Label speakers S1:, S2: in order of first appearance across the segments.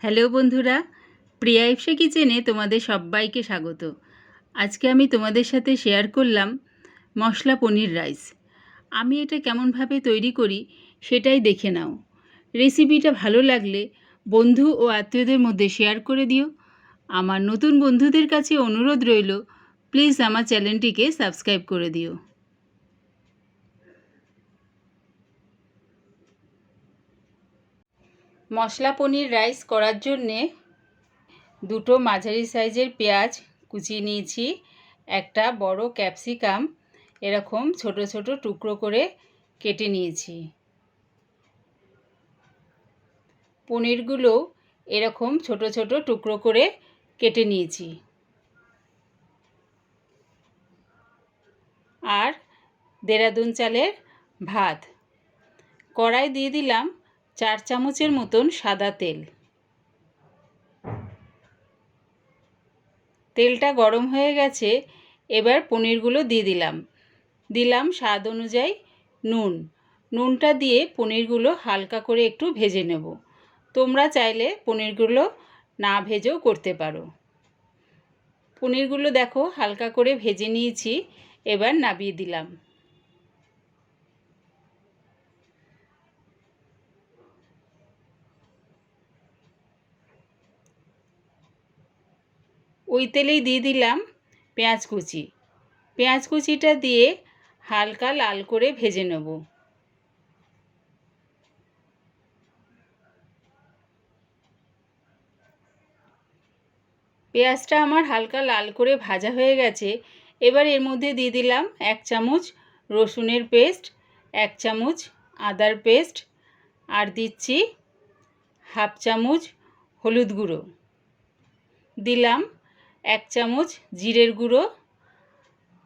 S1: Hello বন্ধুরা, প্রিয়া ইপসা কিচেনে তোমাদের সবাইকে স্বাগত। আজকে আমি তোমাদের সাথে শেয়ার করলাম মশলা পনির রাইস। আমি এটা কেমনভাবে তৈরি করি সেটাই দেখে নাও। রেসিপিটা ভালো লাগলে বন্ধু ও আত্মীয়দের মধ্যে শেয়ার করে দিও। আমার নতুন বন্ধুদের কাছে অনুরোধ রইল, প্লিজ আমার চ্যানেলটিকে সাবস্ক্রাইব করে দিও। মশলা পনির রাইস করার জন্যে দুটো মাঝারি সাইজের পেঁয়াজ কুচিয়ে নিয়েছি, একটা বড় ক্যাপসিকাম এরকম ছোট ছোট টুকরো করে কেটে নিয়েছি। পনিরগুলো এরকম ছোট ছোট টুকরো করে কেটে নিয়েছি। আর দেরাদুন চালের ভাত। কড়াই দিয়ে দিলাম 4 চামচের মতন সাদা তেল। তেলটা গরম হয়ে গেছে, এবার পনিরগুলো দিয়ে দিলাম স্বাদ অনুযায়ী নুন। নুনটা দিয়ে পনিরগুলো হালকা করে একটু ভেজে নেব। তোমরা চাইলে পনিরগুলো না ভেজেও করতে পারো। পনিরগুলো দেখো হালকা করে ভেজে নিয়েছি, এবার নামিয়ে দিলাম। ওই তেলেই দিয়ে দিলাম পেঁয়াজ কুচি। পেঁয়াজ কুচিটা দিয়ে হালকা লাল করে ভেজে নেব। পেঁয়াজটা আমার হালকা লাল করে ভাজা হয়ে গেছে। এবার এর মধ্যে দিয়ে দিলাম 1 চামচ রসুনের পেস্ট, 1 চামচ আদার পেস্ট, আর দিচ্ছি হাফ চামচ হলুদ গুঁড়ো, দিলাম 1 চামচ জিরের গুঁড়ো,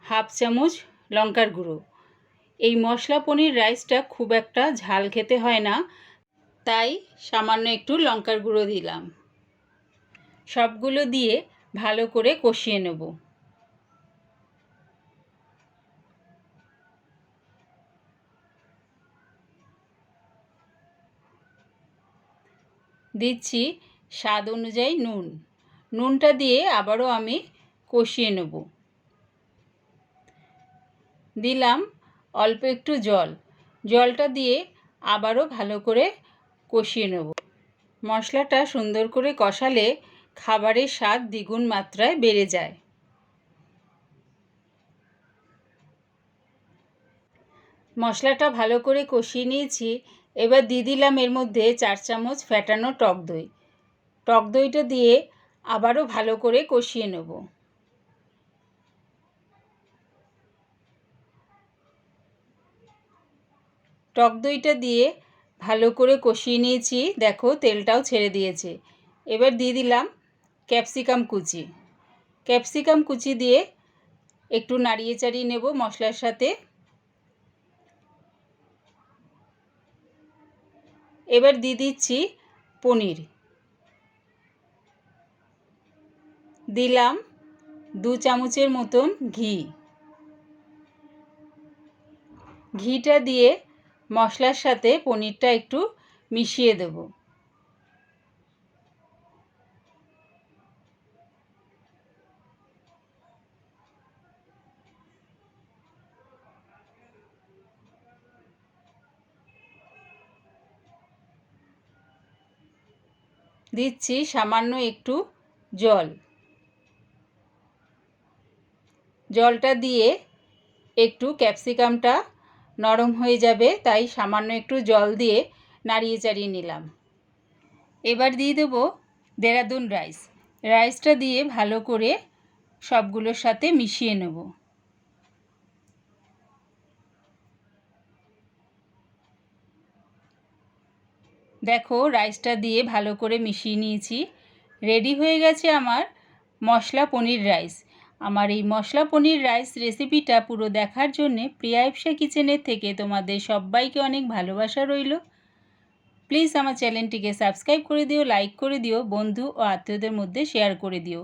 S1: হাফ চামচ লঙ্কার গুঁড়ো। এই মশলা পনির রাইসটা খুব একটা ঝাল খেতে হয় না, তাই সামান্য একটু লঙ্কার গুঁড়ো দিলাম। সবগুলো দিয়ে ভালো করে কষিয়ে নেব। দিচ্ছি স্বাদ অনুযায়ী নুন। নুনটা দিয়ে আবারও আমি কষিয়ে নেব। দিলাম অল্প একটু জল। জলটা দিয়ে আবারও ভালো করে কষিয়ে নেব। মশলাটা সুন্দর করে কষালে খাবারের স্বাদ দ্বিগুণ মাত্রায় বেড়ে যায়। মশলাটা ভালো করে কষিয়ে নিয়েছি। এবার দিয়ে দিলাম এর মধ্যে 4 চামচ ফ্যাটানো টক দই। টক দইটা দিয়ে আবারও ভালো করে কষিয়ে নেব। টক দইটা দিয়ে ভালো করে কষিয়ে নিয়েছি, দেখো তেলটাও ছেড়ে দিয়েছে। এবার দিয়ে দিলাম ক্যাপসিকাম কুচি। ক্যাপসিকাম কুচি দিয়ে একটু নাড়িয়ে চাড়িয়ে নেব মশলার সাথে। এবার দিয়ে দিচ্ছি পনির। দিলাম 2 চামচের মতন ঘি। ঘিটা দিয়ে মশলার সাথে পনিরটা একটু মিশিয়ে দেব। দিচ্ছি সামান্য একটু জল। জলটা দিয়ে একটু ক্যাপসিকামটা নরম হয়ে যাবে, তাই সামান্য একটু জল দিয়ে নাড়িয়ে চাড়িয়ে নিলাম। এবার দিয়ে দেবো দেরাদুন রাইস। রাইসটা দিয়ে ভালো করে সবগুলোর সাথে মিশিয়ে নেব। দেখো রাইসটা দিয়ে ভালো করে মিশিয়ে নিয়েছি। রেডি হয়ে গেছে আমার মশলা পনির রাইস। আমার এই মশলা পনির রাইস রেসিপিটা পুরো দেখার জন্যে প্রিয়া ইপসা কিচেনের থেকে তোমাদের সবাইকে অনেক ভালোবাসা রইল। প্লিজ আমার চ্যানেলটিকে সাবস্ক্রাইব করে দিও, লাইক করে দিও, বন্ধু ও আত্মীয়দের মধ্যে শেয়ার করে দিও।